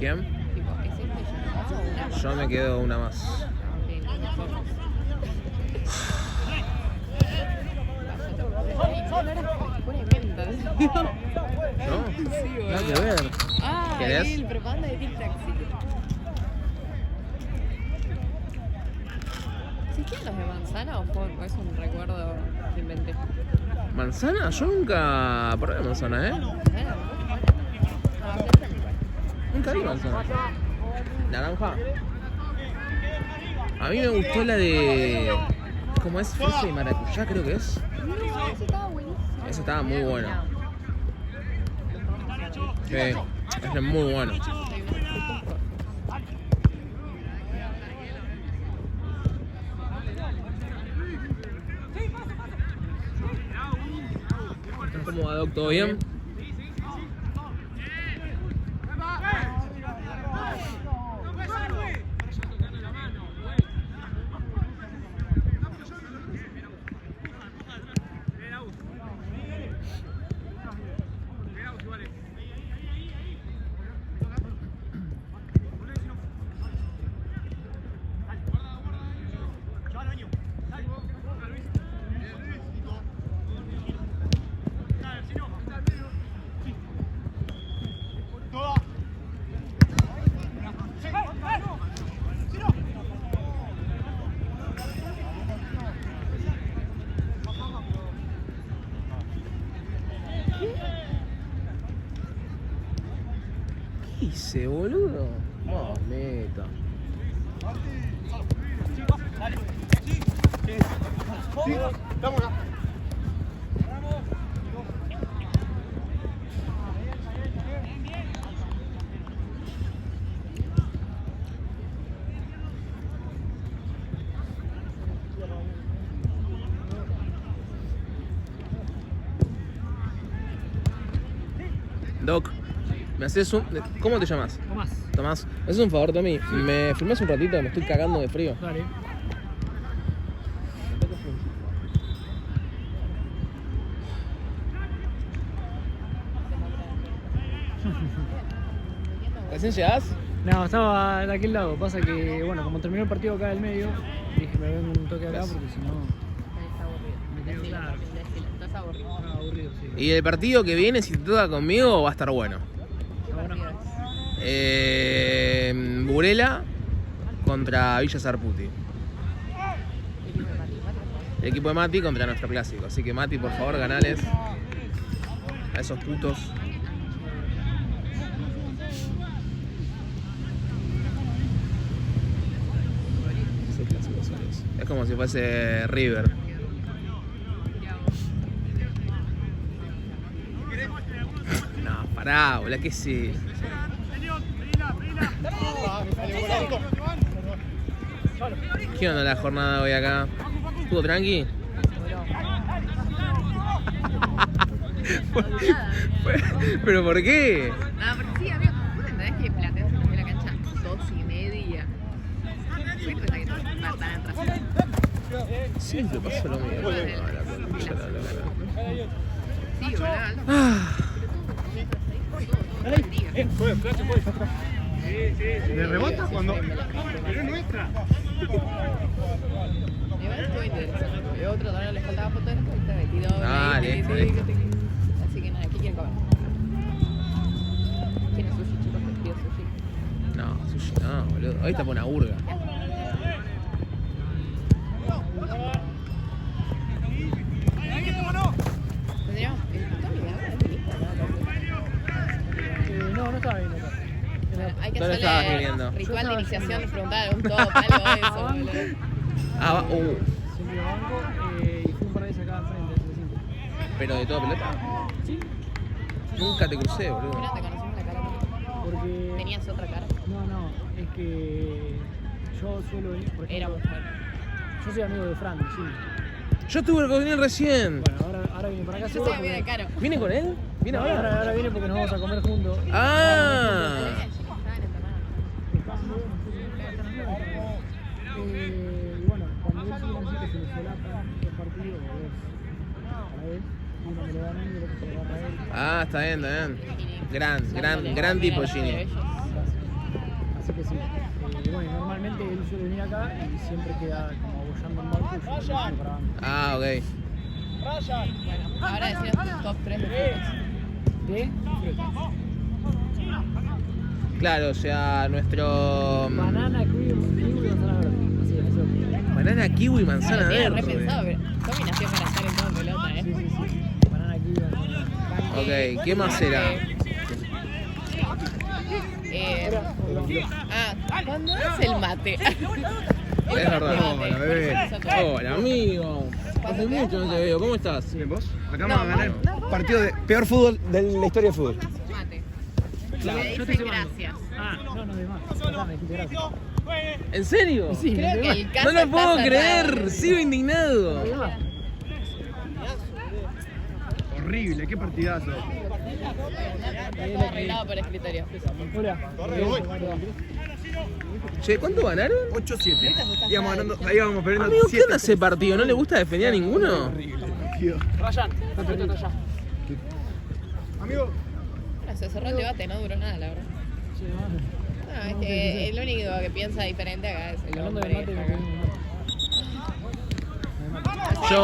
¿Quién? Tipo, ¿es este o una más? Yo me quedo una más. ¿No? Sí, Nada que ver. Ah, ¿Querés? el propaganda de Tic Tac, sí. ¿Existían los de manzana o es un recuerdo que inventé? ¿Manzana? Yo nunca probé manzana, ¿eh? Nunca vi manzana. ¿Naranja? A mí me gustó la de... ¿Cómo es? Fresa y maracuyá, creo que es. No, ese estaba buenísimo. Ese estaba muy bueno. Sí, ese es muy bueno. ¿Cómo va, Doc? ¿Todo bien? ¿Qué hice, boludo? Mameta. Sí, estamos acá. Doc, ¿me haces un...? ¿Cómo te llamas? Tomás. Tomás, ¿me haces un favor, Tommy? ¿Me filmás un ratito? Me estoy cagando de frío. Dale. ¿Recién llegás? No, estaba de aquel lado. Pasa que, bueno, como terminó el partido acá del medio, dije me vengo un toque acá porque si no. Está aburrido. Me quedo claro. Estás aburrido. Estaba aburrido, sí. ¿Y el partido que viene, si te toca conmigo, va a estar bueno? ¿Qué partido es? Burela contra Villa Sarputi. El equipo de Mati contra nuestro clásico. Así que Mati, por favor, ganales a esos putos. Ese clásico Suárez. Es como si fuese River. No, pará, boludo, ¿qué sí? ¿Qué onda la jornada hoy acá? ¿Estuvo tranqui? ¿Pero por qué? Ah, porque sí, amigo. ¿Vos entendés que Platense se fue a la cancha 2:30? ¿Qué cosa que va a estar en razón? Siempre pasó lo mismo. Bueno, No, la concha de la lora. Sí, boludo. Ah, Todo el día. Puede, clase puede. ¿Le rebota cuando? Pero es nuestra. Igual estuvo interesante. El otro todavía le faltaba fotógrafo y está metido. Dale, Así que nada, ¿qué quieren comer? ¿Quieren sushi, chicos? Les pido sushi. no, sushi no, boludo. Hoy está por una burga. Tendríamos. Tommy, la verdad, es lista, No, no estaba bien acá. ¿no? Hay que ¿Dónde estabas hacerle queriendo? ritual de iniciación, preguntar algún top, algo de eso, boludo. Ah, Siempre lo banco y fui un par de veces acá enfrente del recinto. pero de toda pelota. Sí. Nunca te crucé, boludo. Mira, te conocimos la cara. Porque. Tenías otra cara. No, es que yo suelo ir, por Era ejemplo. mujer. Yo soy amigo de Fran, sí. Yo estuve con él recién. Bueno, ahora viene para acá. Yo seguro soy amiga de porque- Caro. ¿Viene con él? ¿Viene No, ahora? ahora viene porque nos vamos a comer juntos. Ah. Y bueno, cuando él sigue así que se le solapan los partidos, para él, y uno me lo da a mí y el otro se lo da para él. Ah, está bien, está bien. Gran tipo Gini. Así que sí. Bueno, normalmente él suele venir acá y siempre queda como abollando en barco y yo estoy grabando. Ah, ok. Bueno, ahora decías tus top 3 de frutas. De frutas. Claro, o sea, nuestro... Banana, kiwi y manzana verde. Así, en ese orden. Banana, kiwi, manzana Tiene verde. repensado, pero Tommy nació para estar en toda pelota, Sí, ¿eh? sí, sí. Banana, kiwi, manzana verde. Ok, ¿qué más será? ¿Cuándo es el mate? Es verdad. Hola, bebé. Hola, amigo. Hace mucho no te veo. ¿Cómo estás? Bien, ¿vos? Acá No, vamos a ganar el no, partido de peor fútbol de la historia del fútbol. Mate. Claro, Le yo te dicen estoy llamando. gracias. Ah, no, de más. Acá me dijiste gracias. ¿En serio? Sí, Creo de que más. el No caso lo está puedo cerrado. creer. Sigo indignado. De más. Horrible, qué partidazo. Todo arreglado por escritorio. Hola. Che, ¿cuánto ganaron? 8-7. Íbamos ganando, ahí íbamos perdiendo Amigo, ¿qué 7. onda ese partido? ¿No le gusta defender a ninguno? Ryan, está perdiendo ya. Amigo. Bueno, se cerró el debate, no duró nada, la verdad. Sí, No, es que el único que piensa diferente acá es el hablando de hombre. mate, me acá. pedí un mate. Yo...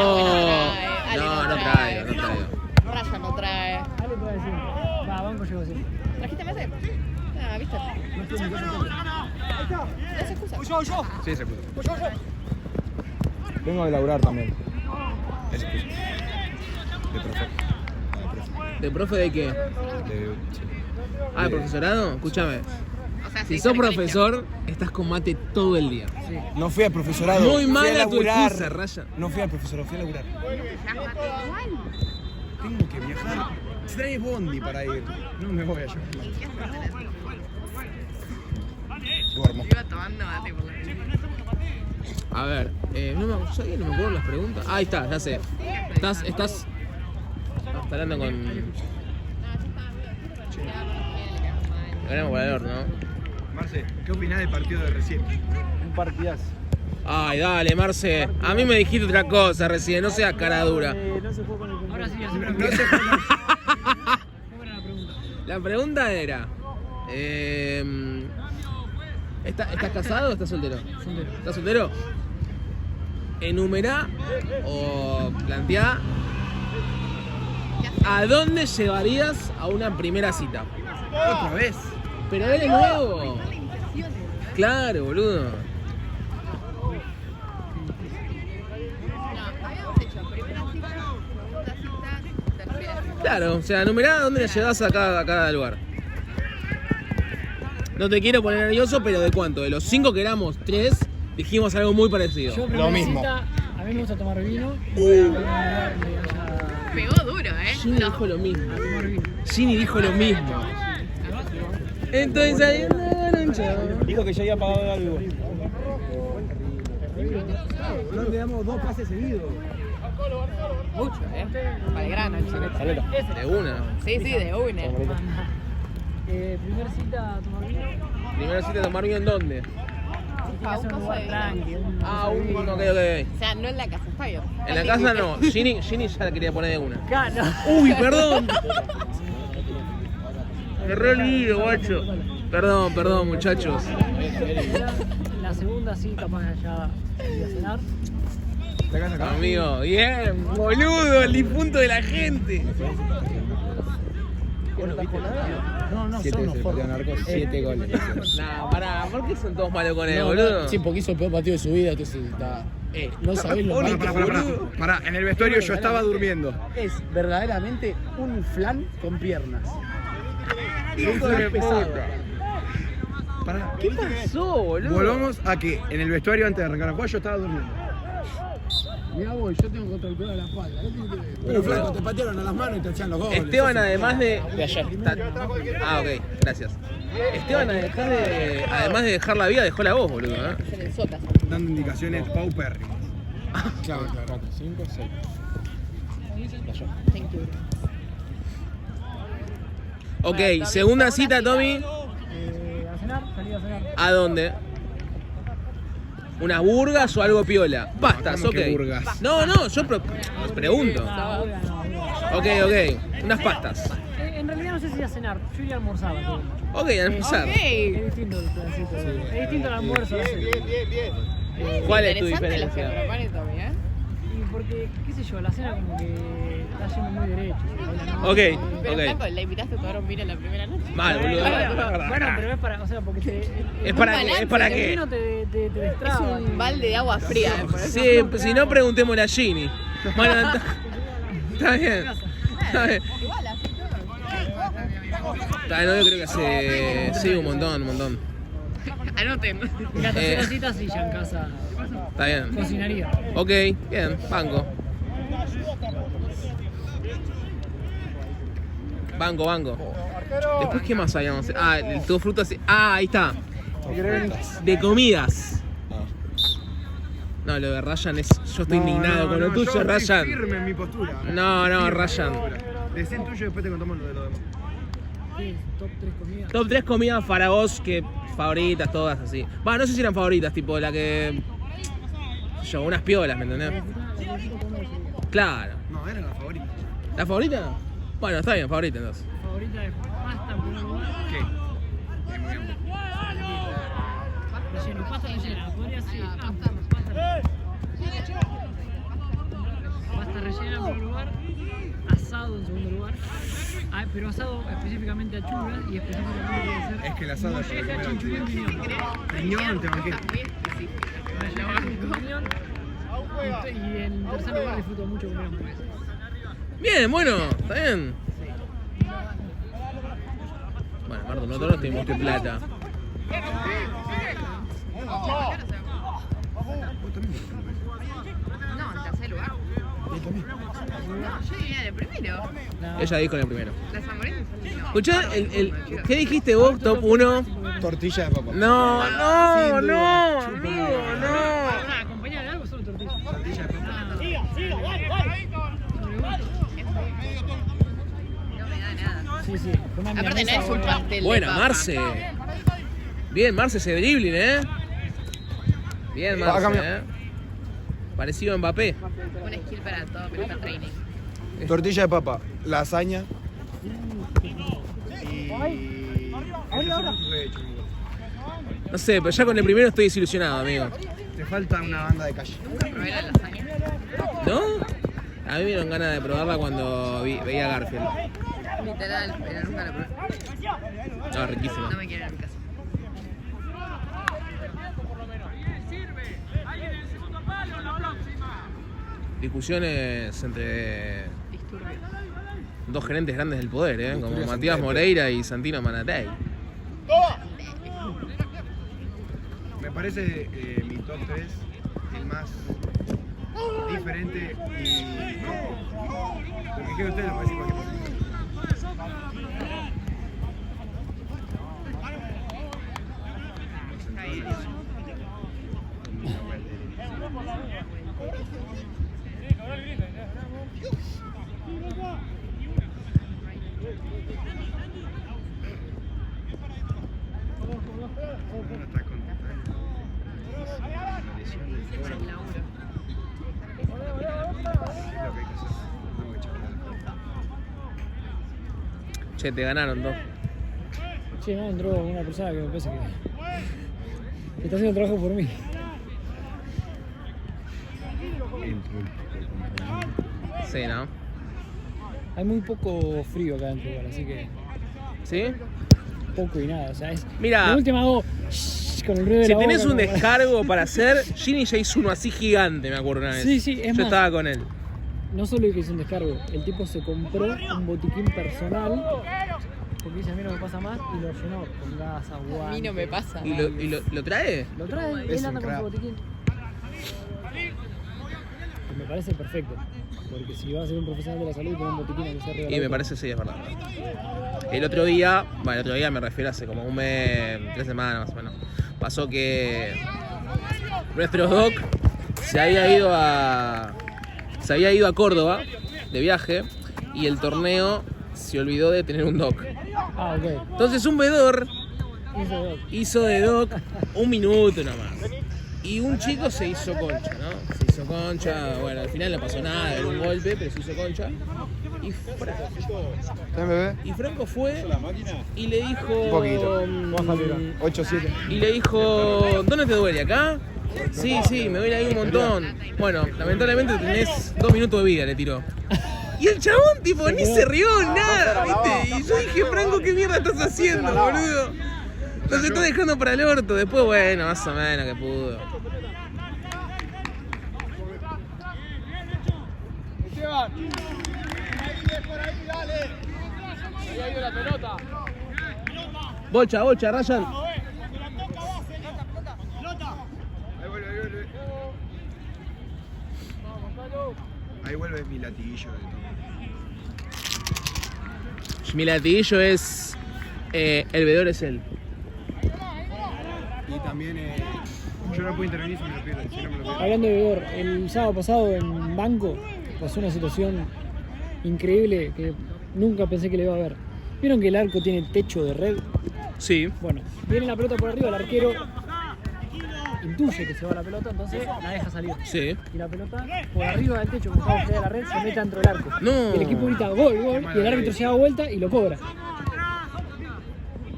Ale No, no no traigo, no trae. traigo. Raya no trae. Ale te va a decir. Va, banco llevo así. ¿Trajiste mate? Ah, ¿viste? No estoy en mi casa entonces. No se excusa. Sí, se puso. Vengo de laburar también. Es excusa. De profe. ¿De profe de qué? Ah, ¿de profesorado? Escúchame. O sea, Si sí, sos colegio. profesor, estás con mate todo el día. No fui al profesorado. Muy fui a mala tu laburar. excusa, Raya. No fui al profesorado, fui a laburar. ¿Trajiste mate igual? Tengo que viajar. Trae bondi para ir. No me voy a llevar. Duermo. Iba tomando mate por la vida. A ver, no me acuerdo las preguntas. Ahí está, ya sé. Estás hablando con... Ganamos por el horno, ¿no? Marce, ¿qué opinás del partido de recién? Un partidazo. Ay, dale, Marce. A mí me dijiste otra cosa recién, no seas cara dura. No se fue con el Ahora sí, ya se No se ¿Cómo era la pregunta? La pregunta era... ¿Estás casado o estás soltero? Soltero. ¿Estás soltero? Enumerá o planteá ¿a dónde llevarías a una primera cita? ¿Otra vez? Pero de nuevo. Claro, boludo. No, habíamos hecho primera cita, segunda cita, tercera cita. Claro, o sea, enumerá a dónde le llevas a cada lugar. No te quiero poner nervioso, pero ¿de cuánto? De los 5 que éramos, 3, dijimos algo muy parecido. Yo primera mismo. cita, a mí me gusta tomar vino. Voy a un lugar donde haya Pegó duro, Ginny dijo lo mismo. a tomar vino. Ginny dijo lo mismo. Entonces ahí andaron, chao. Dijo que ya había pagado algo. No le damos 2 pases seguidos. mucho, para el grano el chilete. De una. Sí, sí, de una. Primera cita a tomar vino. Primera cita de tomar vino en dónde? Tiene que ser un lugar tranqui. Ah, ok, ok. O sea, no en la casa, está bien. En la casa no. Ginny ya la quería poner de una. Claro. Uy, perdón. Me re olvido, guacho. Perdón, muchachos. La segunda sí, capaz ya ir a cenar. Amigo, bien, boludo, el difunto de la gente. No, 7 son veces el partido de Narcos, 7 goles. Nah, pará, ¿por qué son todos malos con él, boludo? Sí, porque hizo el peor partido de su vida, entonces está. No sabés lo malo que Pará, en el vestuario yo estaba durmiendo. es verdaderamente un flan con piernas. Hijo de pesado. puta. Pará. ¿Qué pasó, boludo? Volvamos a que en el vestuario antes de arrancar a jugar yo estaba durmiendo. Mirá vos, yo tengo contra el peor de la espalda. ¿Qué tiene que ver? Pero flaco, te patearon a las manos y te echan los goles. Esteban, además de ayer. Ah, ok, gracias. Esteban, además de dejar la vida, dejó la voz, boludo. ¿Eh? Se le sotas. Dando indicaciones paupérrimas. Claro. 4, 5, 6. Thank you. Ok, segunda cita, Tommy. A cenar, salí a cenar. ¿A dónde? ¿Unas burgas o algo piola? Pastas, ¿Cómo ok. que burgas? No, yo pregunto. No, no. Ok, unas pastas. En realidad no sé si ir a cenar, yo iría a almorzar. Ok, a almorzar. Ok. Es distinto el pedacito. Es distinto el almuerzo. a la cena. ¿Cuál es tu Interesante los que diferencia? proponen también. Y porque, qué sé yo, la cena como que está yendo muy derecho. Ok, Pero ok. Flaco, la invitaste a tomar un vino la primera noche. Mal, boludo. Bueno, pero es para, o sea, porque te... ¿Es para qué? ¿Es para el qué? vino te Es destraba. un balde de agua fría. por eso. Sí, si no, preguntémosle a Ginny. Bueno, está bien. Está bien. Igual, así todo. Está bien, no, yo creo que hace. Sí, un montón. Anoten. La tercera cita sí, ya en casa Está bien. cocinaría. Ok, bien, banco. Banco. Después, ¿qué más habíamos? Ah, el todo frutas. Ah, ahí está. De comidas. No, lo de Ryan es. Yo estoy indignado con lo tuyo, yo estoy Ryan. firme en mi postura. No, Ryan. Decí el tuyo y después te contamos lo de lo demás. Sí, top 3 comidas. Top 3 comidas para vos que favoritas, todas así. Bueno, no sé si eran favoritas, tipo la que. Yo, unas piolas, ¿me entendés? Claro. No, era la favorita. ¿La favorita? Bueno, está bien, favorita entonces. Favorita de pasta en primer lugar. ¿Qué? Relleno, pasta rellena. Podría ser. Pasta rellena en primer lugar. Asado en segundo lugar. Ah, pero asado específicamente achuras y específicamente puede ser. Es que el asado es para molleja, comer chinchulín, achuras. piñón. Riñón, te banqué. También específico. Piñón. Y en tercer lugar disfruto mucho comer hamburguesas. Bien, bueno, está bien. Bueno, Marto, nosotros tenemos que plata. No, en tercer lugar. No, yo diría de primero. Ella dijo en el primero. Las hamburguesas son lindas. Escuchá, ¿qué dijiste vos, top 1? Tortilla de papa. No, Sin duda. amigo, no. ¿Acompañar de algo o solo tortilla? Tortilla de papa. No me da nada. Sí, sí. Una Aparte no milanesa es un buena. pastel de Buena, papa. Marce. Bien, Marce ese dribbling, Bien, Marce, Parecido a Mbappé. Un skill para todo, pero para training. Tortilla de papa, lasaña No sé, pero ya con el primero estoy desilusionado, amigo. Te falta una banda de calle. ¿Nunca probé la lasaña? ¿No? A mí me dieron ganas de probarla cuando veía a Garfield. Literal, pero nunca la probé. No, riquísima. No me quiero ir a mi casa. Discusiones entre Disturbios. dos gerentes grandes del poder, como Matías Moreira y Santino Manatei. Me parece mi top 3 el más diferente y lo que quiero ustedes lo parece cualquier cosa. Uno está con la lesión del Por toro. el laburo. Es lo que hay que hacer. No voy a echar nada. Che, te ganaron dos. Sí, no, entró una persona que me parece que está haciendo trabajo por mí. Sí, ¿no? Hay muy poco frío acá dentro igual, así que ¿Sí? poco y nada. O sea, es. Mira. De última hago con el ruido de Si la tenés boca, un como para- descargo para hacer, Ginny ya hizo uno así gigante, me acuerdo una vez. Sí, sí, es Yo más. estaba con él. No solo que hizo un descargo, el tipo se compró un botiquín personal porque dice a mí no me pasa más y lo llenó con gas, agua. A mí no me pasa. ¿Y lo trae? Lo trae, Es él un anda con crack. su botiquín. Y me parece perfecto, porque si vas a ser un profesional de la salud, tener un botiquín que sea regalado. Y me parece sí, es verdad. El otro día me refiero hace como un mes, 3 semanas más o menos, pasó que nuestro doc se había ido a Córdoba de viaje y el torneo se olvidó de tener un doc. Ah, ok. Entonces un vedor Hizo dos. hizo de doc un minuto nomás. Y un chico se hizo concha, ¿no? Se hizo concha, bueno, al final no pasó nada, era un golpe, pero se hizo concha. Y Y, ¿Estás, bebé? y Franco fue y le dijo... Un poquito. 8-7. Y le dijo, ¿dónde te duele? ¿Acá? Sí, me duele ahí un montón. Bueno, lamentablemente tenés 2 minutos de vida, le tiró. Y el chabón, tipo, ni se rió, nada, ¿viste? Y yo dije, Franco, ¿qué mierda estás haciendo, boludo? Nos está dejando para el orto. Después, bueno, más o menos que pudo. Bolcha, Ryan. Ahí vuelve mi latiguillo de todo. Mi latiguillo es... el vedor es él. Y también yo no puedo intervenir si me lo pierden, si no me lo pierden. Hablando de Bebor, el sábado pasado en Banco pasó una situación increíble que nunca pensé que le iba a ver. ¿Vieron que el arco tiene techo de red? Sí. Bueno, viene la pelota por arriba, el arquero intuye que se va la pelota, entonces la deja salir. Sí. Y la pelota por arriba del techo, como estaba pegada a la red, se mete dentro del arco. No. Y el equipo grita gol, y el árbitro se da vuelta y lo cobra.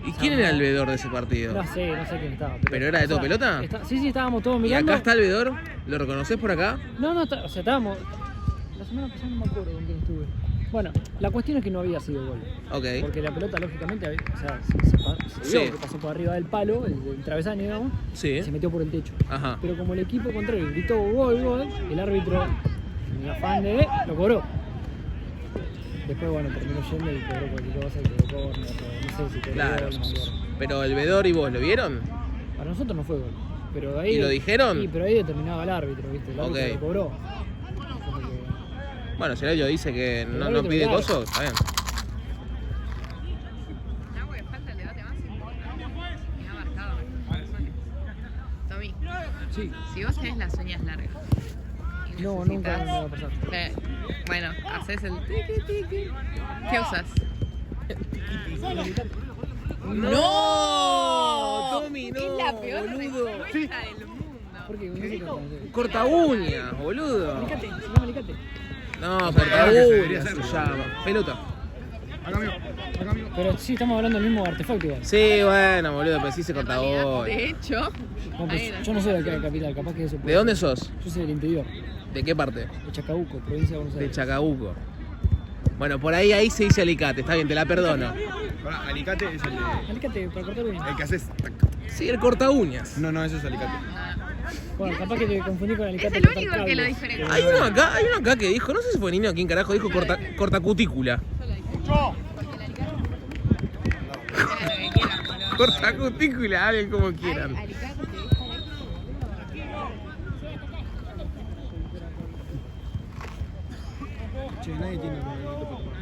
¿Y quién era el vedor de ese partido? No sé quién estaba. ¿Pero era de todo pelota? Sí, estábamos todos ¿Y mirando. acá está el vedor? ¿Lo reconoces por acá? No, estábamos... La semana pasada no me acuerdo con quién estuve. Bueno, la cuestión es que no había sido gol. Ok. Porque la pelota, lógicamente, se vio Sí. que pasó por arriba del palo, el travesaño, digamos, Sí. y se metió por el techo. Ajá. Pero como el equipo contrario gritó gol, el árbitro, en el afán de lo cobró. Después, bueno, terminó yendo y cobró cualquier cosa y quedó córner, no sé si cobró Claro. gol, no me acuerdo. Pero el vedor y vos, ¿lo vieron? Para nosotros no fue gol. Pero ahí, ¿Y lo dijeron? Sí, pero ahí determinaba el árbitro, ¿viste? El árbitro Ok. lo cobró. Como que- Bueno, si el árbitro dice que no árbitro, pide claro. coso, está bien. No, porque falta el debate más importante. Y ha marcado a las personas. Tommy, Sí. si vos tenés las uñas largas y No, necesitas- nunca me va a pasar. Bueno, haces el tiqui tiqui. ¿Qué usas? ¡No! Tommy, no, Es la peor boludo. respuesta del mundo. ¿Por qué? ¿Qué se Corta uñas, boludo. Alicate, se llama alicate. No, corta que se debería uñas hacer. se llama. Pelota. Acá amigo. Pero sí, estamos hablando del mismo artefacto igual. Sí, bueno, boludo, pero sí se En corta realidad, gol. de hecho, No, pues, ahí era. yo no soy de acá de Capital, capaz que eso. ¿De dónde sos? Yo soy del interior, ¿De qué parte? de Chacabuco, provincia de Buenos De Aires. Chacabuco. Bueno, por ahí se dice alicate, está bien, te la perdono. Pará, alicate es el de. Alicate, para cortar uñas. El que haces. tac. Sí, el corta uñas. No, ese es alicate. Bueno, capaz que te confundí con Es alicate. el cortar único que lo cables. diferencia. Hay uno acá que dijo, no sé si fue Nino, quién carajo dijo corta cutícula. Era lo que quieran, boludo. Corta cutícula, hablen como quieran. Alicate te deja Che, nadie tiene un alicate para tomar.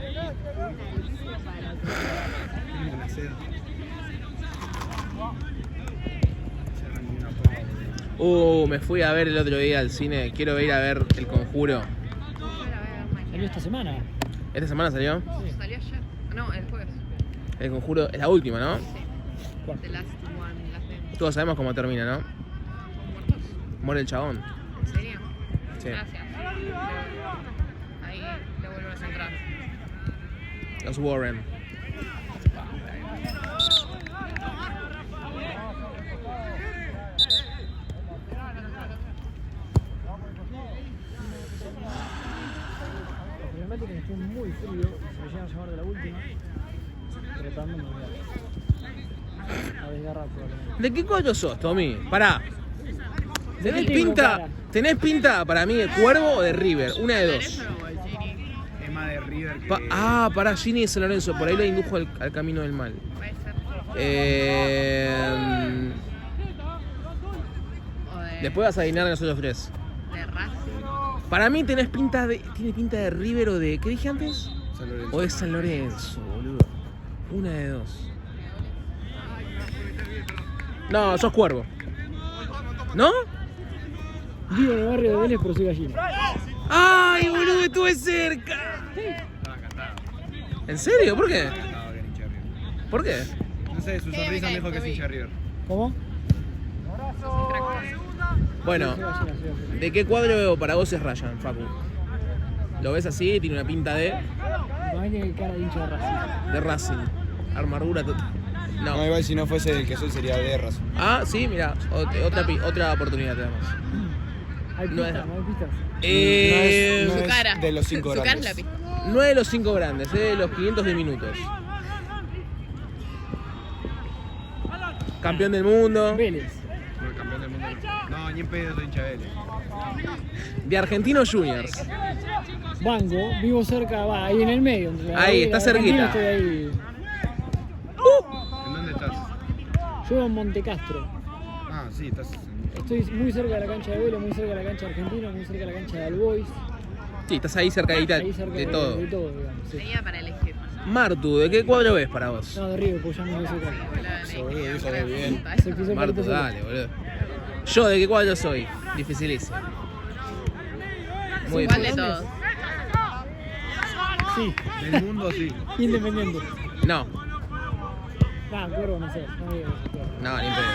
Tienen la seda. Cerran ni una pava. Me fui a ver el otro día al cine, quiero ir a ver El Conjuro. Salió esta semana. ¿Esta semana salió? Salió ayer. No, el jueves. El Conjuro es la última, ¿no? Sí. ¿Cuál? The Last One, Last Name. Todos sabemos cómo termina, ¿no? ¿Muertos? Muere el chabón. ¿En serio? Sí. Gracias. Ahí le vuelvo a centrar. Los Warren. La problemática es que estoy muy frío, se me llegan a llamar de la última. Tratando de a desgarrar probablemente. ¿De qué cuadro sos, Tommy? Pará. ¿De qué tengo cara? ¿Tenés pinta para mí de Cuervo o de River? Una de dos. Eso o el Gini. Es más de River que. Pará, Gini de San Lorenzo, por ahí lo indujo al camino del mal. Puede ser. O de, Después vas a adivinar de nosotros tres. de Racing. Para mí tiene pinta de River o de... ¿Qué dije antes? San Lorenzo. O de San Lorenzo, boludo. Una de dos. No, sos Cuervo. ¿No? Vivo en el barrio de Vélez, pero soy gallina. ¡Ay, boludo, estuve cerca! ¿En serio? ¿Por qué? Estaba bien hincha de River. ¿Por qué? No sé, su sonrisa me dijo que es hincha de River. ¿Cómo? Bueno, Soy gallina, soy gallina. ¿de qué cuadro para vos es Ryan, Facu? ¿Lo ves así? ¿Tiene una pinta de...? Para mí tiene cara de hincha de Racing. De Racing. Armadura. No, No. igual si no fuese el que soy sería de Racing. Ah, sí, mira. Otra oportunidad te damos. ¿Hay No pistas? es- ¿No hay pistas? No Su es cara. de los 5 Su cara es grandes. la pista. No es de los 5 grandes, es de los 500 diminutos. Campeón del mundo. Vélez. No, el campeón del mundo. No, ni en pedo soy hincha de Vélez. De Argentinos Juniors. Banco, vivo cerca, va, ahí en el medio. Entre la Ahí, y está la Argentina cerquita. Estoy ahí. ¿En dónde estás? Yo vivo en Montecastro. Ah, sí, estás. Estoy muy cerca de la cancha de Vélez, muy cerca de la cancha de Argentina, muy cerca de la cancha de Albois. Sí, estás ahí cercadita Ahí cerca de todo. De todo, digamos. Sí. Tenía para elegir. Martu, ¿de qué cuadro ves para vos? No, de River, pues ya me lo sé acá. Boludo, eso ve bien. Se pisó el Martu, palito solo. dale, boludo. Yo, ¿de qué cuadro soy? Dificilísimo. Muy ¿Cuál de difícil. todos? Sí, Del mundo sí. Independiente. No, Nah, Cuervo no sé. No digo Cuervo. no, ni pedo.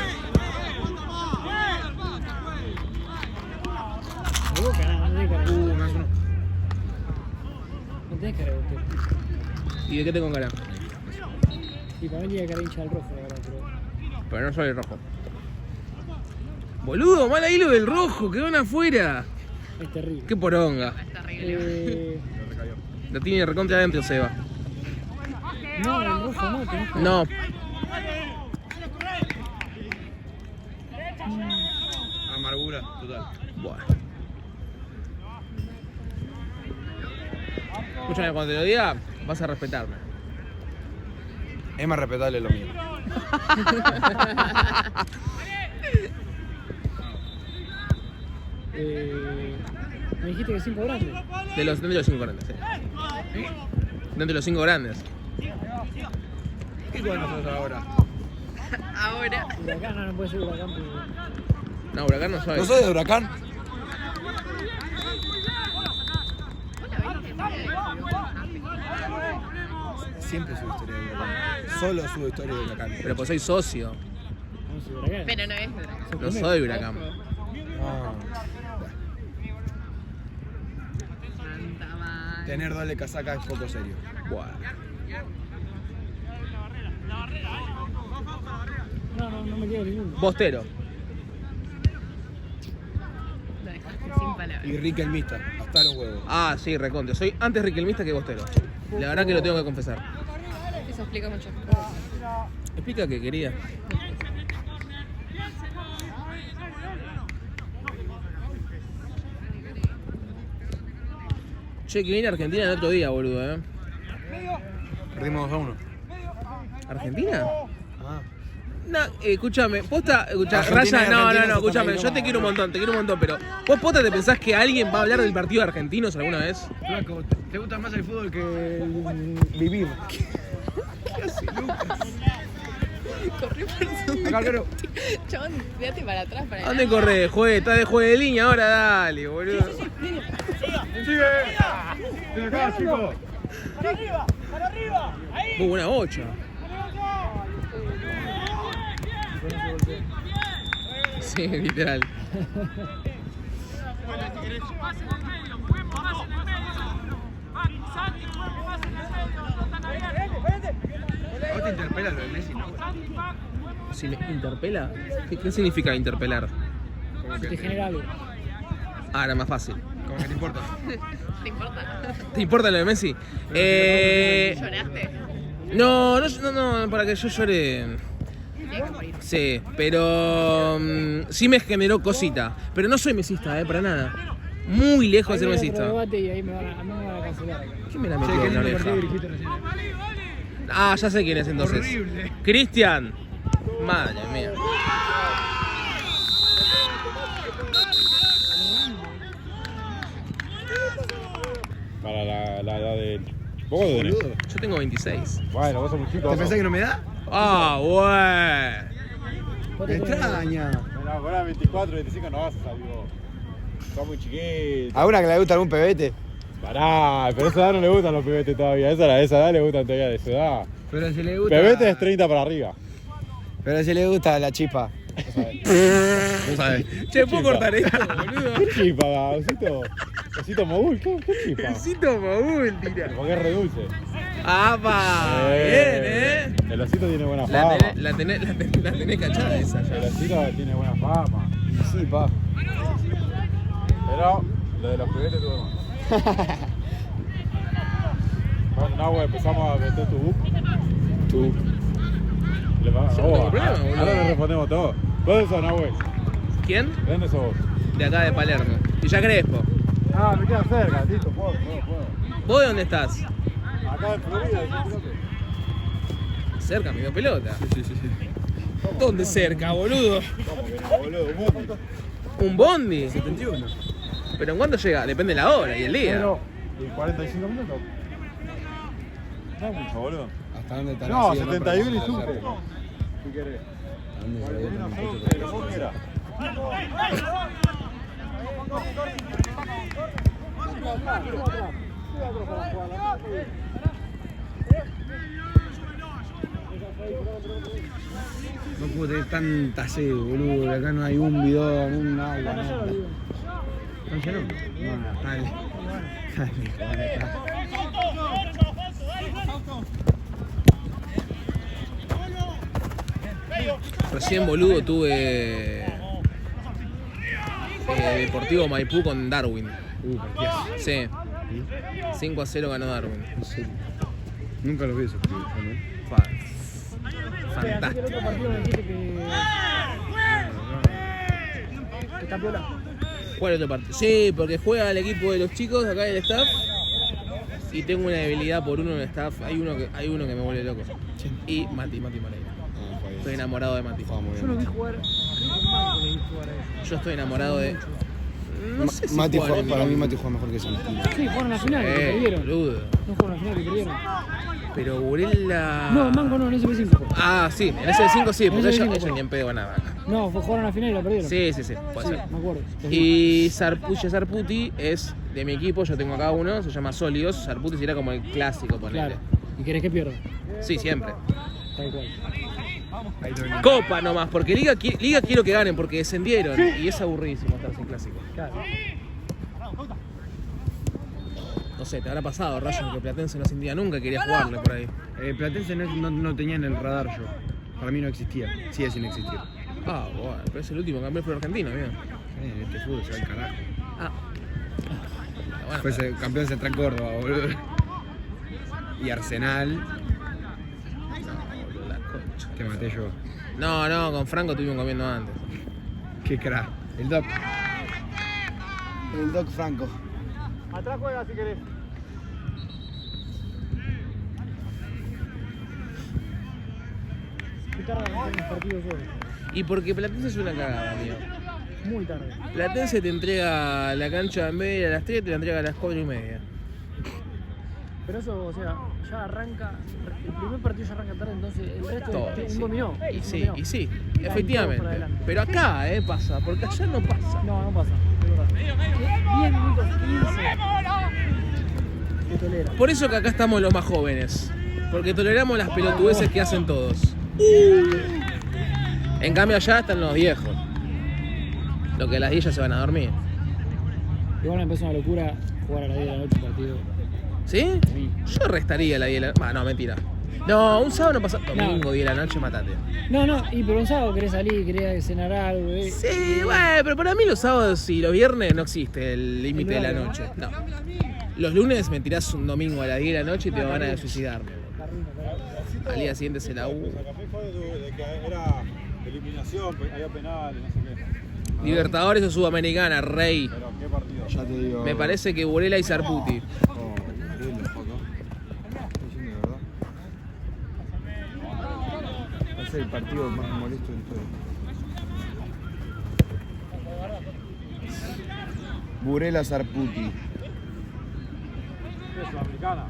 De Boca, no tenés cara. Me hace uno. No tenés cara de Boca. ¿Y de qué tengo cara? Y para mí tiene cara de hincha del rojo, la verdad, Pero no soy el rojo. Boludo, mal ahí lo del rojo, quedó en afuera. pero es terrible. Qué poronga. Es terrible. Lo recayó. La tiene recontra adentro, Seba. No, el rojo no, tenés cara. No, Amargura, total. bueno. Escúchame, cuando te lo diga, vas a respetarme. Es más respetable lo mío. Me dijiste que 5 grandes. Dentro de los 5 grandes, sí. Dentro de los 5 grandes. ¿Qué cuándo sos ahora? Ahora. Huracán, no puede ser Huracán. Porque... No, Huracán no soy. ¿No sos de Huracán? Siempre subo historia de Huracán. Solo subo historia de Huracán. Pero pues soy socio. No soy Huracán. Pero no es Huracán. No soy Huracán. Ah, Santa madre. tener doble casaca es poco serio. Bueno. No me quedo ninguno. Bostero. Lo dejaste sin palabras. Y Riquelmista, hasta los huevos. Ah, sí, recontra. Soy antes riquelmista que bostero. La verdad que lo tengo que confesar. Eso explica mucho. Explica que quería. Che, que viene Argentina el otro día, boludo, Perdimos 2-1. ¿Argentina? Ah. No, escúchame, posta, Argentina Raya, y Argentina no, se escúchame, están yo te yendo quiero un mal. montón, pero ¿vos posta te pensás que alguien va a hablar del partido de argentinos alguna vez? Flaco, ¿te gusta más el fútbol que vivir? ¿Qué hace Lucas? Corrió por su. Acá, claro. Chabón, fíjate para atrás. ¿A dónde corres? Está de juego de línea ahora, dale, boludo. ¡Sigue! ¡De acá, chicos! Buena bocha. Sí, literal. ¿A vos te interpela lo de Messi, no? Si le interpela, ¿qué significa interpelar? Como Se que te genera algo. Ah, era más fácil. como que te importa. ¿Te importa? ¿Te importa lo de Messi? ¿Lloraste? No, para que yo llore. Tienes que morir. Sí, pero sí me generó cosita. Pero no soy mesista, para nada. Muy lejos de ser Ahí viene mesista. otro debate y ahí a mí me van a cancelar acá. ¿Quién me la Che, metió qué en la lindo partido oreja? dirigiste recién. Ah, ya sé quién es entonces. Horrible. Cristian. Madre mía. Para la edad de él. ¿Vos cuánto tenés? Boludo. Yo tengo 26. Bueno, vos sos muy chico. ¿Te pensás que no me da? Ah, bueno. Vos Me te tenés- extraña. No, ahora 24, 25 no vas a salir vos. Sos muy chiquito. ¿A una que le gusta algún pebete? Pará, pero a esa edad no le gustan los pebetes todavía. A esa edad le gustan todavía de esa edad. Pero si le gusta. Pebete es 30 para arriba. Pero si le gusta la chispa. No sabes. Che, ¿puedo cortar esto, boludo? ¿Qué chipa, Osito? Osito Mogul, ¿qué chipa? Necesito Maúl, tira. Porque es re dulce. ¡Apa! Bien, El osito tiene buena La fama. tenés cachada esa El ya. osito tiene buena fama. Sí, pa. Pero lo de los pibetes tuvo más. Bueno, Nahue, empezamos a meter tu book. Tú. Le vamos no tengo problema, boludo. ahora le respondemos todo. ¿Dónde sos, Nahue? ¿Quién? ¿De dónde sos vos? De acá de Palermo. Villa Crespo. Ah, me queda cerca, listo, puedo. ¿Vos de dónde estás? Acá en Florida, Cerca, me dio pelota. Sí. ¿Dónde cerca, boludo? ¿cómo que no, boludo? Un mundo. ¿Un bondi? 71. ¿Pero en cuánto llega? Depende de la hora y el día. Pero, ¿y 45 minutos? No es mucho, boludo. ¿Hasta dónde está No, la silla, 71 y para supe. hacer? Si querés. ¿A dónde se 41 ve? solo que lo que quieras. No puedo tener tanta sed, boludo. Acá no hay un bidón, un agua, nada. ¿No llenó? No, dale. Dale, está. Recién, boludo, tuve Deportivo Maipú con Darwin. Sí. 5-0 ganó Darwin. En serio. Nunca los vi esos tíos, ¿no? Fantástico. El otro partido me dijiste que está piola. ¿Cuál otro partido? Sí, porque juega el equipo de los chicos acá del staff. Y tengo una debilidad por uno en el staff. Hay uno que me vuelve loco. Y Mati Moreira. Estoy enamorado de Mati. Yo lo vi jugar, creo que Marco le vi jugar a él. Yo estoy enamorado de. No sé si Mati juegan juega, en para mí equipo. Mati juega mejor que Santina. Sí, jugaron la final, que perdieron. Boludo. No jugaron la final, que perdieron. Pero Burela. No, Manco no, en ese B5 fue. Ah, sí, en ese 5 sí, porque En ese ellos 5 ni en pedo van a ganar. No, jugaron la final y la perdieron. Sí, puede Sí, ser. me acuerdo. Y Sarputi es de mi equipo, yo tengo acá uno, se llama Sólidos. Sarputi sería como el clásico, ponele. Claro. ¿Y querés que pierda? Sí, siempre. Tal cual. Copa nomás, porque Liga quiero que ganen, porque descendieron. Y es aburridísimo estar sin clásico. Claro. No sé, te habrá pasado, Ryan, que Platense no sentía nunca, quería jugarle por ahí. Platense no tenía en el radar yo. Para mí no existía. Sigue sin existir. Ah, bueno, pero es el último campeón fue argentino, mira. Este fútbol se va al carajo. Ah. Bueno, Fue campeón Central Córdoba, boludo. Y Arsenal, no, boludo, la concha. te maté yo. No, con Franco estuvimos comiendo antes. Qué crack. El Doc. El Doc Franco. Atrás juega si querés. ¿Qué tarde en los partidos hoy? Y porque Platense es una cagada, amigo. Muy tarde. Platense te entrega la cancha en vez de ir a las 3, te la entrega a las 4:30. Pero eso, o sea, ya arranca. El primer partido ya arranca tarde, entonces el resto Todo, es sí. un dominó. Y un sí, dominó. y sí, Van todos efectivamente. para adelante. Pero acá, pasa, porque allá no pasa. No pasa, es verdad. 10 minutos, 15. Que tolera. Por eso que acá estamos los más jóvenes. Porque toleramos las pelotudeces que hacen todos. En cambio allá están los viejos. Lo que a las 10 ya se van a dormir. Igual me empezó una locura jugar a las 10 de la noche un partido. ¿Sí? Sí. Yo restaría la 10 de la... no, mentira. No, un sábado no pasa... Domingo, 10 de la noche, matate. No, y pero un sábado querés salir, querés cenar algo, Sí, bueno, pero para mí los sábados y los viernes no existe el límite de la noche. No. Los lunes me tirás un domingo a las 10 de la noche y te van a ganar de suicidarme. Al día siguiente se la U. Santa Fe fue de que era eliminación, había penales, no sé qué. Libertadores o Sudamericana, rey. Pero qué partido. Ya te digo. Me parece que Burela y Sarputi. Oh, increíble, Paco. Estoy diciendo de verdad. Va a ser el partido más molesto de todo. Burela Sarputi. ¿Qué es Sudamericana?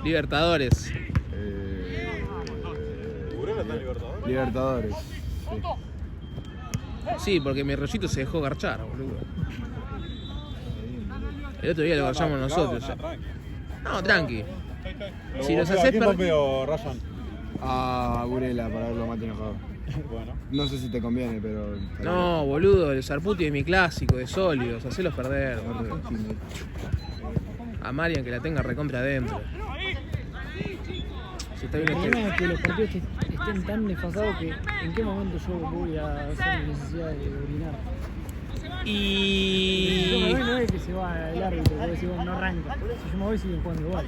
Libertadores. ¿Burela está en Libertadores? Libertadores. Sí. Sí, porque mi rollito se dejó garchar, boludo. El otro día lo garchamos nosotros. No, tranqui. Si los haces ¿Quién bombeo, Ryan? Ah, Burela, para verlo más enojado. Bueno. No sé si te conviene, pero. No, boludo, el Sarputi es mi clásico, de sólidos, hacelos perder, boludo. A Marian que la tenga recontra adentro. Si está bien, El está problema bien. es que los partidos estén tan desfasados que en qué momento yo voy a hacer mi necesidad de orinar. Si yo me Y... voy, no es que se va el árbitro, porque si vos no arranca. Si yo me voy, siguen jugando igual.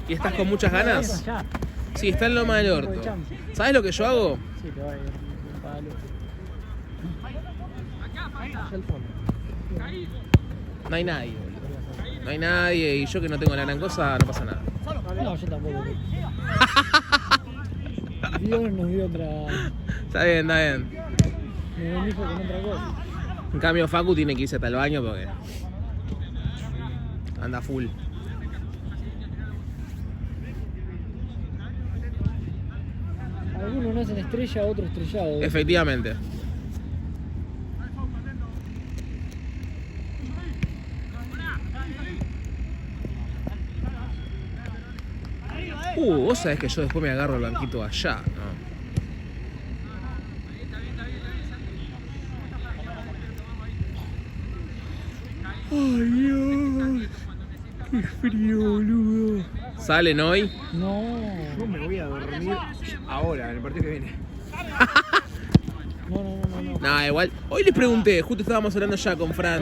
¿Y estás con muchas ganas? Ya. Sí, está en Loma del Orto. ¿Sabes lo que yo hago? Sí, te va a ir un palo. Ya el fondo. No hay nadie, boludo. No hay nadie y yo que no tengo la gran cosa, no pasa nada. No, yo tampoco. Dios nos dio otra. Está bien, está bien. Me bendijo con otra cosa. En cambio, Facu tiene que irse hasta el baño porque anda full. Algunos nacen estrella, otros estrellados. Efectivamente. Vos sabés que yo después me agarro el banquito allá, ¿no? Ay, Dios. Qué frío, boludo. ¿Salen hoy? No. Yo me voy a dormir ahora, en el partido que viene. No. Nada, igual. Hoy les pregunté, justo estábamos hablando ya con Fran,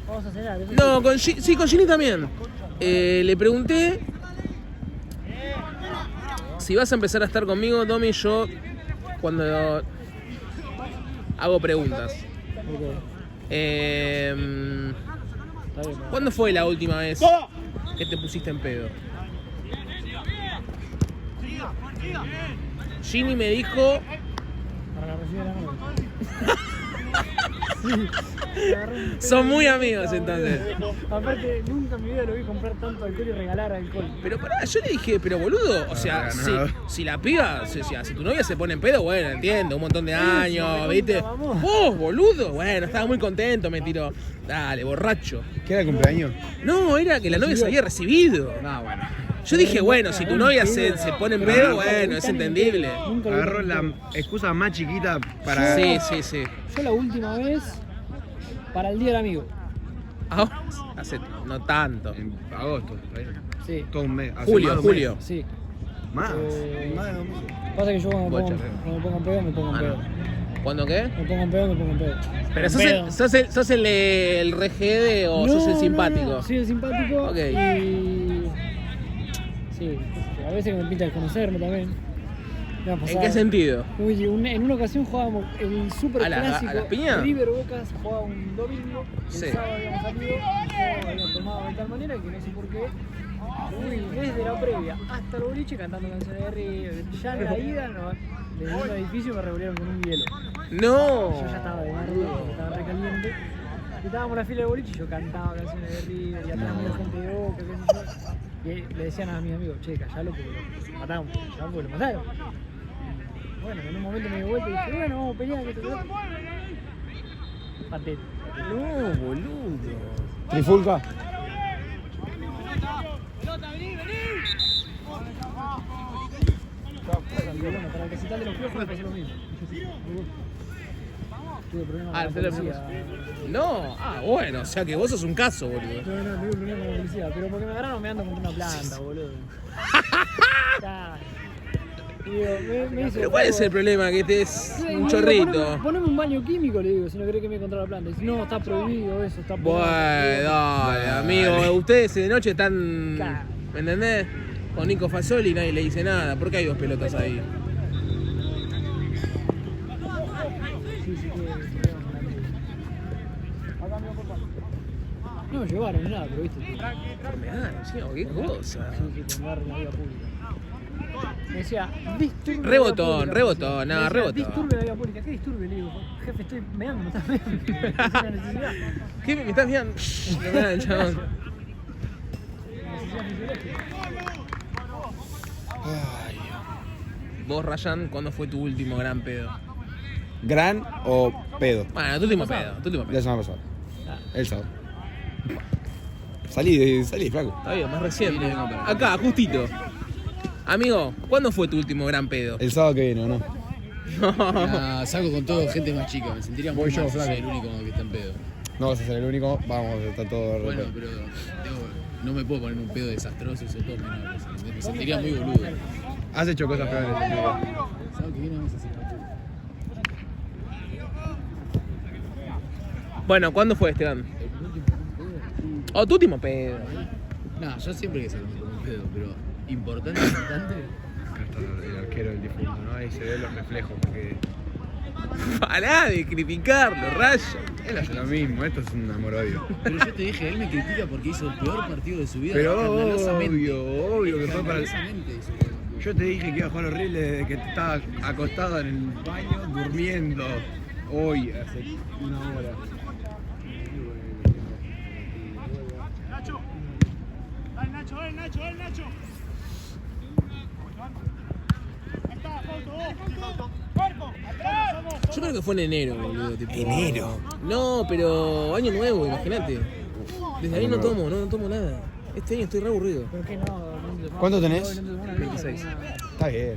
Vamos a cenar. No, sí, con Ginny también. Le pregunté si vas a empezar a estar conmigo, Domi, yo cuando hago preguntas. Ok, está bien. ¿Cuándo fue la última vez que te pusiste en pedo? Ginny me dijo... Para la recién de la noche. Sí. Me agarré un pedo. Son muy amigos entonces. Aparte, nunca en mi vida lo vi comprar tanto alcohol y regalar alcohol. Pero pará, yo le dije, pero boludo, o sea, si la piba, o sea, si tu novia se pone en pedo, bueno, entiendo, un montón de años, ¿viste? Vos, boludo, bueno, estaba muy contento, me tiró. Dale, borracho. ¿Qué era el cumpleaños? No, era que la novia se había recibido. No, bueno. Yo dije, bueno, si tu novia se pone en pedo, bueno, es entendible. Nunca lo vi Agarró la comprar. excusa más chiquita para... Sí. Yo la última vez, para el Día del Amigo. Ahora, hace no tanto. En agosto, ¿está bien? Sí, Todo un mes. Hace más de Julio, un julio. mes. sí. Más. Eh, Más de 2 meses. Pasa que yo cuando Bocha, me pongo en pedo, me pongo en Ah, pedo. no. ¿Cuándo qué? Me pongo en pedo, me pongo en pedo. Pero En sos pedo. sos el regede o sos el simpático. No. Soy el simpático Ok. y... Sí, a veces me pinta desconocerme también. Me ha ¿En pasado. qué sentido? Uy, en una ocasión jugábamos el super ¿A las clásico piñas? River Boca, se jugaba un domingo, el Sí. sábado habíamos salido, yo había tomado de tal manera que no sé por qué. Uy, desde la previa hasta el boliche cantando canciones de River. Ya en la ida, no, desde un edificio me revolvieron con un hielo. No. Yo ya estaba de barro, estaba recaliente. Y estábamos en la fila de boliche y yo cantaba canciones de River y atrás había gente de Boca, qué sé yo. Y le decían a mis amigos, che, callalo porque lo matamos, callalo porque lo mataron. Y bueno, en un momento me di vuelta y dije, bueno, vamos a pelear, que te patético. No, boludo. ¿Trifulca? Bueno, para el recital de los piojos me pasó lo mismo. Tuve problemas Ah, con la policía. No, bueno, o sea que vos sos un caso, boludo. No, tuve problemas con la policía, pero porque me agarraron meando contra una planta, boludo. Claro. Y digo, me hizo Pero ¿cuál es el problema? Que te es un chorrito. Poneme un baño químico, le digo, si no querés que me contra la planta. Y dice, no, está prohibido eso, está prohibido. Bueno, dale, amigo, ustedes de noche están, Claro. ¿me entendés? Con Nico Fasoli y nadie le dice nada. ¿Por qué hay dos pelotas ahí? Sí, que no me llevaron ni nada, pero viste. Enfermedad, encima, qué cosa. Sí, que me agarren la vida pública. Me decía, disturbio. la Rebotón, vida pública. rebotón, Me no, decía, rebotón. Disturbio la vida pública. ¿Qué disturbio? Le digo, jefe, estoy meando, me estás meando. Es una necesidad. ¿Qué me estás mirando? Me miran, chabón. Necesidad fisiológica. Vos, Ryan, ¿cuándo fue tu último gran pedo? ¿Gran o pedo? Bueno, tu último pedo, tu último La pedo. semana pasada. El sábado. Salí, flaco. Está bien, más reciente. Acá, justito. Amigo, ¿cuándo fue tu último gran pedo? El sábado que viene, ¿o no? Nah, salgo con todo gente más chica, me sentiría muy Voy yo, mal si flaco. soy el único que está en pedo. No vas a ser el único, vamos, está todo Bueno, re- pero no me puedo poner un pedo desastroso, eso todo menor. Me sentiría muy boludo. Has hecho cosas peores en tu vida. ¿Sabes que viene? Vamos a hacer Bueno, ¿cuándo fue, Esteban? Oh, tu último pedo. No, yo siempre que salgo con un pedo, pero importante. Acá está el arquero del difunto, ¿no? Ahí se ven los reflejos, porque Pará de criticarlo, rayo. él hace lo mismo, esto es un amor-odio. Pero yo te dije, él me critica porque hizo el peor partido de su vida. Pero escandalosamente. obvio que fue para el... Escandalosamente hizo el peor partido. Yo te dije que iba a jugar horrible desde que estaba acostado en el baño, durmiendo. Hoy, hace una hora. Yo creo que fue en enero, boludo. Tipo, ¿Enero? No, pero año nuevo, imagínate. Desde ahí no tomo nada. Este año estoy re aburrido. ¿Por qué no? ¿Cuánto tenés? 26. Está bien.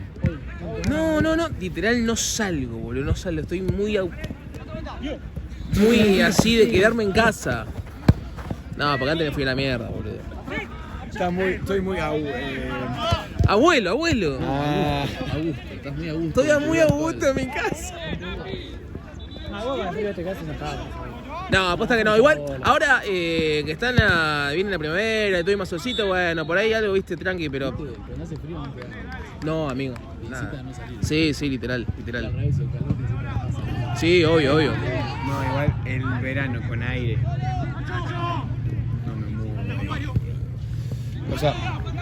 No, literal no salgo, boludo, no salgo. Estoy muy así de quedarme en casa. No, porque antes me fui a la mierda, boludo. Estoy muy Abuelo. Ah, A gusto, estás muy a gusto. Estoy muy a gusto en mi casa. No, vos cuando te casa no estabas. No, aposta que no. Igual, ahora que viene la primavera, estoy más solcito, bueno, por ahí algo, viste, tranqui, pero... Pero no hace frío, no te da. No, amigo. Necesita Nada. no salir. Sí, literal. La raíz, el calor que se te pasa. Sí, obvio. No, igual el verano con aire. No me muevo. o sea,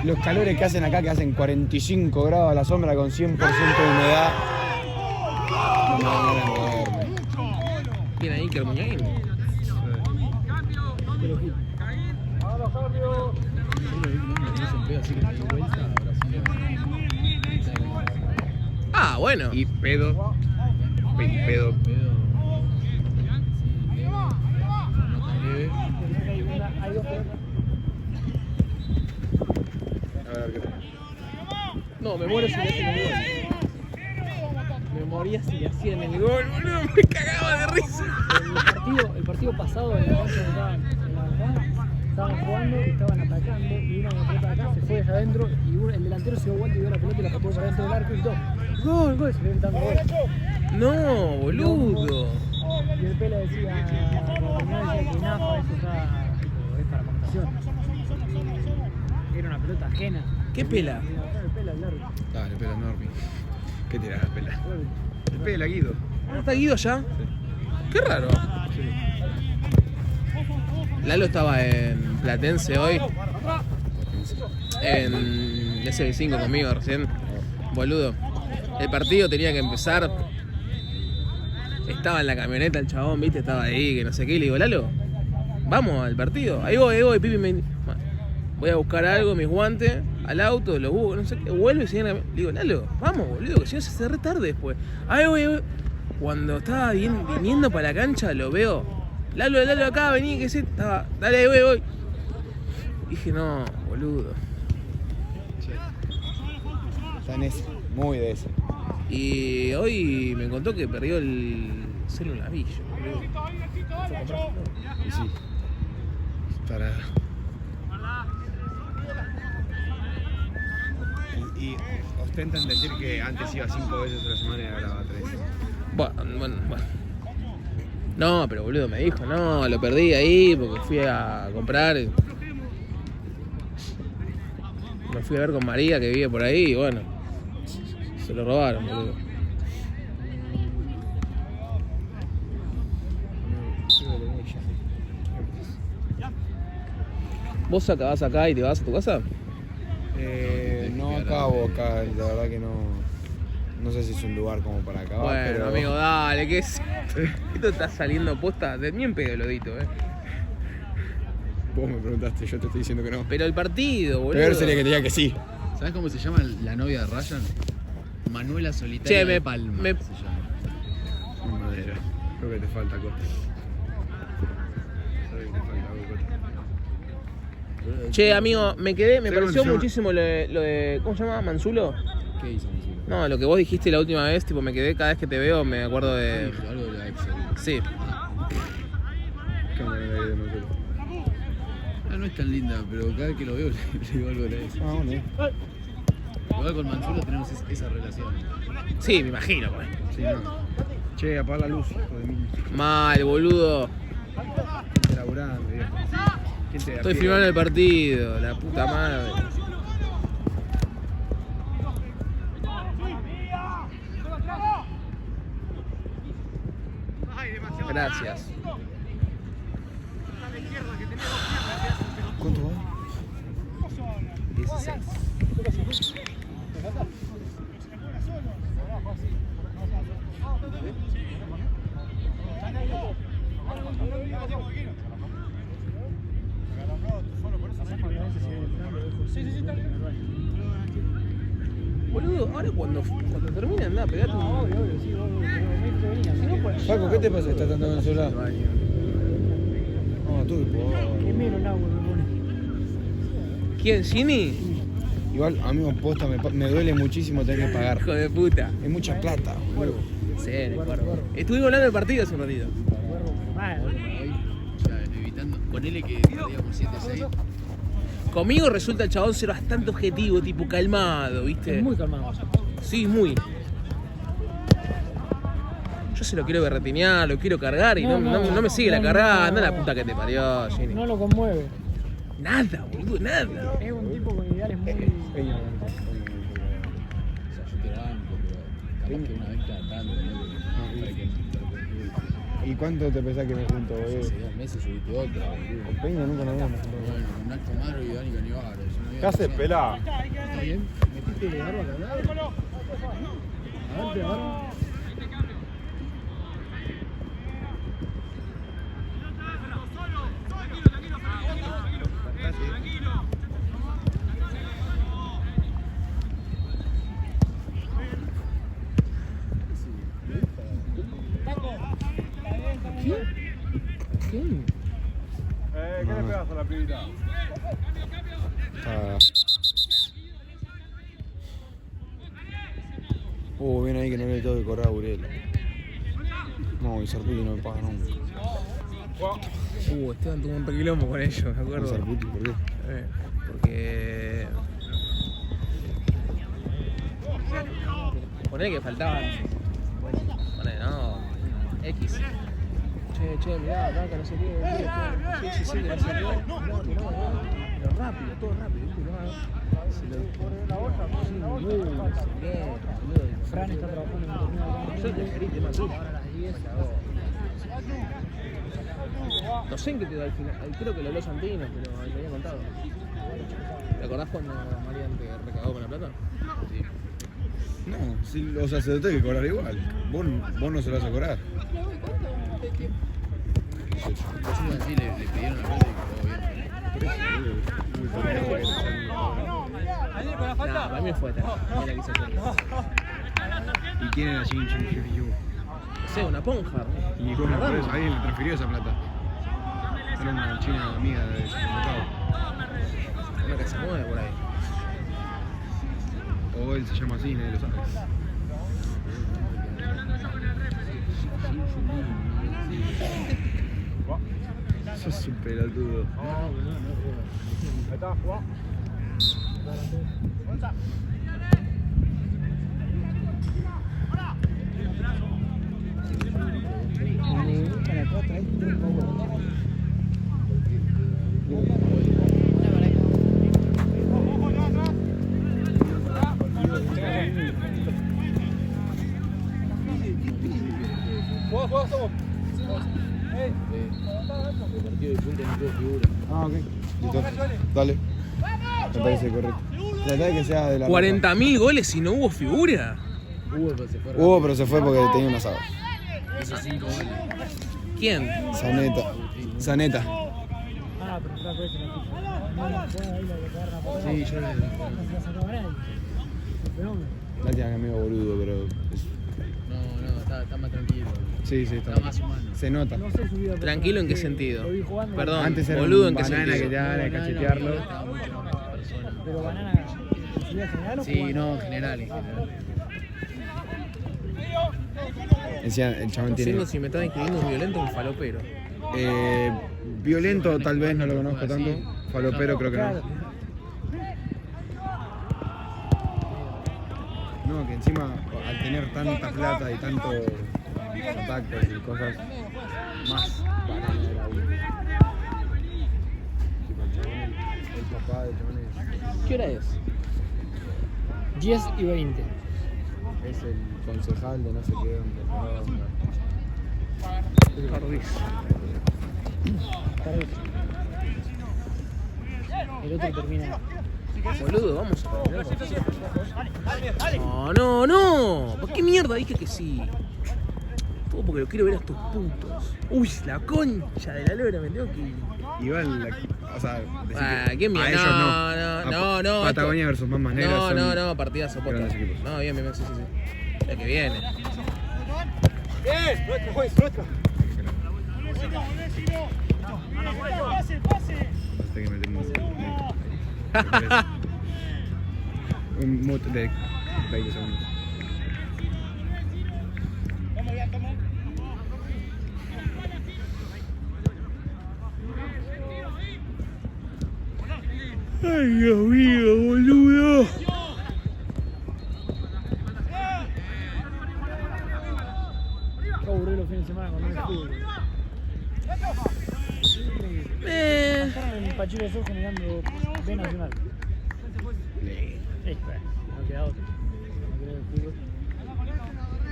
los calores que hacen acá, que hacen 45 grados a la sombra con 100% de humedad. No me dan ganas de moverme. Bien ahí, que Muñain. Ah, bueno. Y pedo. Pedo. Hay dos pedos. A ver qué tal. No, me muero si le hacen el gol. Me moría si le hacían el gol, boludo. Me cagaba de risa. El partido pasado en la cancha de acá, estaban jugando, estaban atacando y una pelota acá se fue hacia adentro y el delantero se dio vuelta y dio la pelota y la pateó para dentro del arco y todo. Gol, se ve gritando gol. No, boludo. Y el Pela decía que Nafa eso es para connotación. Era una pelota ajena. ¿Qué Pela? El Pela, el árbitro. Dale, pela Norby. ¿Qué tirás, pela? El pela, Guido. ¿No está Guido ya? Qué raro. Lalo estaba en Platense hoy. En SB5 conmigo recién. Boludo. El partido tenía que empezar. Estaba en la camioneta el chabón, viste, estaba ahí, que no sé qué. Le digo, Lalo, vamos al partido. Ahí voy, Pipi me... Voy a buscar algo, mis guantes, al auto, lo busco, no sé qué. Vuelvo y sigue. Le digo, Lalo, vamos, boludo, que si no se hace re tarde después. Ahí voy. Cuando estaba viniendo para la cancha, lo veo. Lalo acá, vení, que se... Estaba, dale, voy. Dije, no, boludo. Está en ese, muy de ese. Y hoy me contó que perdió el celular, boludo. Y sí. Para... Y ostentan decir que antes iba 5 veces a la semana y ahora va 3. Bueno. No, pero boludo me dijo, no, lo perdí ahí porque fui a comprar. Me fui a ver con María que vive por ahí y bueno, se lo robaron, boludo. ¿Vos acabás acá y te vas a tu casa? No acabo acá, la verdad que no sé si es un lugar como para acabar. Bueno, pero... amigo, dale, ¿qué es? Esto está saliendo posta de mí en pedo, Lodito, Vos me preguntaste, yo te estoy diciendo que no. Pero el partido, boludo. Peor sería que te diga que sí. ¿Sabes cómo se llama la novia de Ryan? Manuela Solitaria Che, de Palma. Se llama. Sin madera. Creo que te falta Costa. Sabes que te falta algo, Costa. Che, amigo, me pareció cómo se llama? muchísimo lo de ¿cómo se llama? ¿Manzulo? ¿Qué hizo? No, lo que vos dijiste la última vez, tipo, me quedé cada vez que te veo, me acuerdo de... Algo de la ex. Sí. ¿Qué onda de Manzulo? No es tan linda, pero cada vez que lo veo le digo algo de eso. Ah, bueno. Igual con Manzuro tenemos esa relación. Sí, me imagino, pues. Sí, no. Che, apaga la luz, hijo de mí. Mal, boludo. Gente laburando, viejo. Gente de a Estoy pie. filmando el partido, la puta madre. Gracias. ¿Cuánto va? 16. Boludo, ahora cuando termine anda a pegarte un... Obvio, sí, obvio, pero me prevenía. Si no, pues. Paco, ¿qué te pasa? ¿Estás tratando en el celular? No, tú, Que menos el agua me pone. ¿Quién? ¿Gini? Igual, amigo, posta, me duele muchísimo tener que pagar. Hijo de puta. Es mucha plata, boludo. Sí, estuvimos hablando del partido hace un ratito. Mal. Hoy, ya evitando, ponele que perdíamos 7-6. Conmigo resulta el chabón ser bastante objetivo, tipo calmado, ¿viste? Es muy calmado. Sí, muy. Yo se lo quiero berretinear, lo quiero cargar y no me sigue la cargada. Anda la puta que te parió, Gini. No lo conmueve. Nada, boludo, nada. Es un tipo con ideales muy. O sea, yo te banco, pero capaz que una vez cada tanto, ¿no? Para que ¿Y cuánto te pensás que me junto, boludo? hace 2 meses subiste otra, boludo. Con Peña nunca nos habíamos juntado. Bueno, con Nacho Maro y Dani Canivaro. ¿Qué haces, pelá? ¿Está bien? Metiste de barba acá. A ver, te agarro. ¿Quién? ¿Qué le pegas a la pibita? Ah. Bien ahí que no le tengo que cobrar a Uriel. No, y Sarputi no me paga nunca. Esteban tuvo un requilombo con ellos, me ¿Con acuerdo. Sarputi? ¿Por qué? Porque... Poné que faltaban... Poné, no... X. Che, mirá, acá que no sé qué. Sí, que no sé qué. No. Pero rápido, todo rápido, ¿viste? Se lo pone la otra, no sé qué, boludo. Fran está trabajando en el torneo. Yo te geriste más tú. Ahora a las 10. No sé en qué quedó al final. Creo que lo habló Santino, pero me había contado. ¿Te acordás cuando Marian te recagó con la plata? Sí. No, sí, o sea, se lo tengo que cobrar igual. Vos no se lo vas a cobrar. Encima sí le pidieron la plata y quedó bien. Nah, para mí fue tal. Mira que se fue. ¿Y quién era Jin Yu? No sé, una ponja. Y bueno, por eso, alguien le transfirió esa plata. Era una china amiga de supermercado. Una que se mueve por ahí. O él se llama así, nadie lo sabe. Sos un pelotudo. Ahí está, jugá. El partido de punta no tuvo figura. Ah, ok. Listo. Dale. Me parece correcto. Tratá de que sea de la 40.000 goles y no hubo figura. Hugo pero se fue Hubo, pero se fue porque tenía un asado. Esos 5 goles. ¿Quién? Zaneta. Ah, pero Fran puede ser la ficha. No, ahí la que agarra por Sí, yo le... no se sacaba nadie. Fenómeno. Lástima que es medio boludo, pero. No, está más tranquilo. Sí, está. Está más humano. Se nota. No sé su vida ¿Tranquilo en qué personal, sentido? lo vi jugando. Perdón, Antes era boludo un en qué banana sentido. que te daban a cachetearlo. Estaba mucho más persona. Pero Banana, ¿en su vida general o Sí, jugando? no, en general, en general. Decía, el chabón No sé tiene. si me estaba inscribiendo un violento o un falopero. Violento, tal vez no lo conozco tanto. falopero creo que Claro. no. No, que encima al tener tanta plata y tantos contactos y cosas, más banana era uno. Tipo, el papá del chabón ¿Qué hora es? 10:20. es el concejal de no sé qué onda. El otro termina. Boludo, vamos a No, no, no. ¿Por qué mierda dije que sí? Todo porque lo quiero ver a estos puntos. Uy, la concha de la lora, me tengo que ir. Igual, o sea, decir ¿Qué que mierda? a ellos No. Patagonia versus Mamas Negras No, partidazo, posta. grandes equipos. No, bien, sí. La que viene. Hasta que metemos un mute de 20 segundos. Ay, Dios mío, boludo. Qué aburrido los fines de semana cuando no hay fútbol. Estaban en Pachuca de Sur generando B Nacional. Bueno, no queda otro. No queda el fútbol.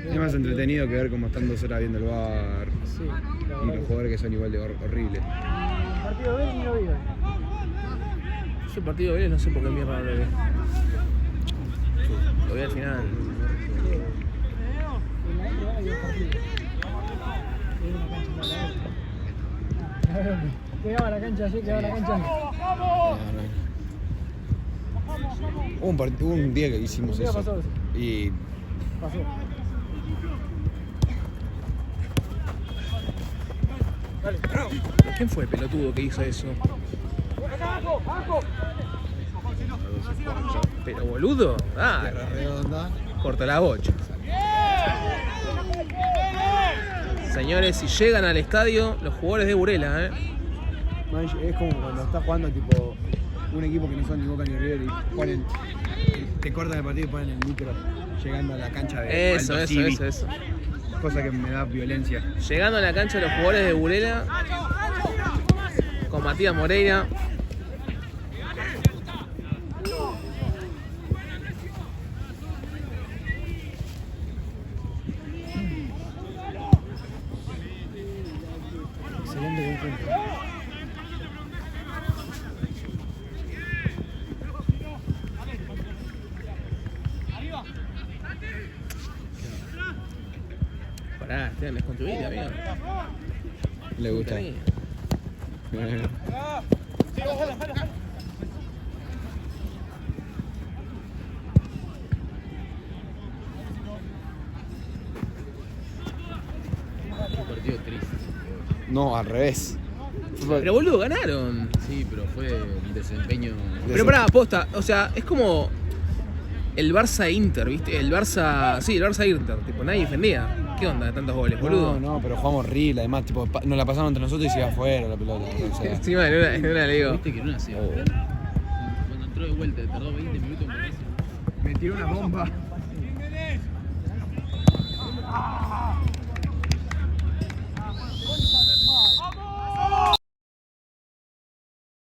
Es más entretenido que ver cómo están 2 horas viendo el bar Sí, la y verdad los que jugadores que son igual de horribles. el partido de B ni lo vi hoy. Yo el partido de Vélez no sé por qué mierda no lo vi. Lo vi al final. En la otra hay 2 partidos. Hay una cancha en la otra. Quedaba la cancha ayer, quedaba la cancha hoy. Hubo un día que hicimos Un día eso. pasó eso. Y Pasó. ¿Quién fue el pelotudo que hizo eso? Pero boludo, Tierra Redonda. corta la bocha. Señores, si llegan al estadio, los jugadores de Burela, Man, es como cuando estás jugando tipo un equipo que no son ni Boca ni River y ponen, te cortan el partido y ponen el micro llegando a la cancha de Eso. Alto Civi. Cosa que me da violencia. Llegando a la cancha de los jugadores de Burela con Matías Moreira. Excelente conjunto. Pará, Esteban, desconstruite, amigo. Le gusta. Un partido triste. No, al revés. Pero boludo, ganaron. Sí, pero fue un desempeño. Pero pará, posta, o sea, es como el Barça Inter, ¿viste? El Barça Inter, tipo, nadie defendía. ¿Qué onda de tantos goles, boludo? No, pero jugamos horrible. Además, tipo, nos la pasaron entre nosotros y se iba afuera la pelota. O sea, Encima en una le digo. Viste que no la hacía. Cuando entró de vuelta, tardó 20 minutos en ponerse. Me tiró una bomba.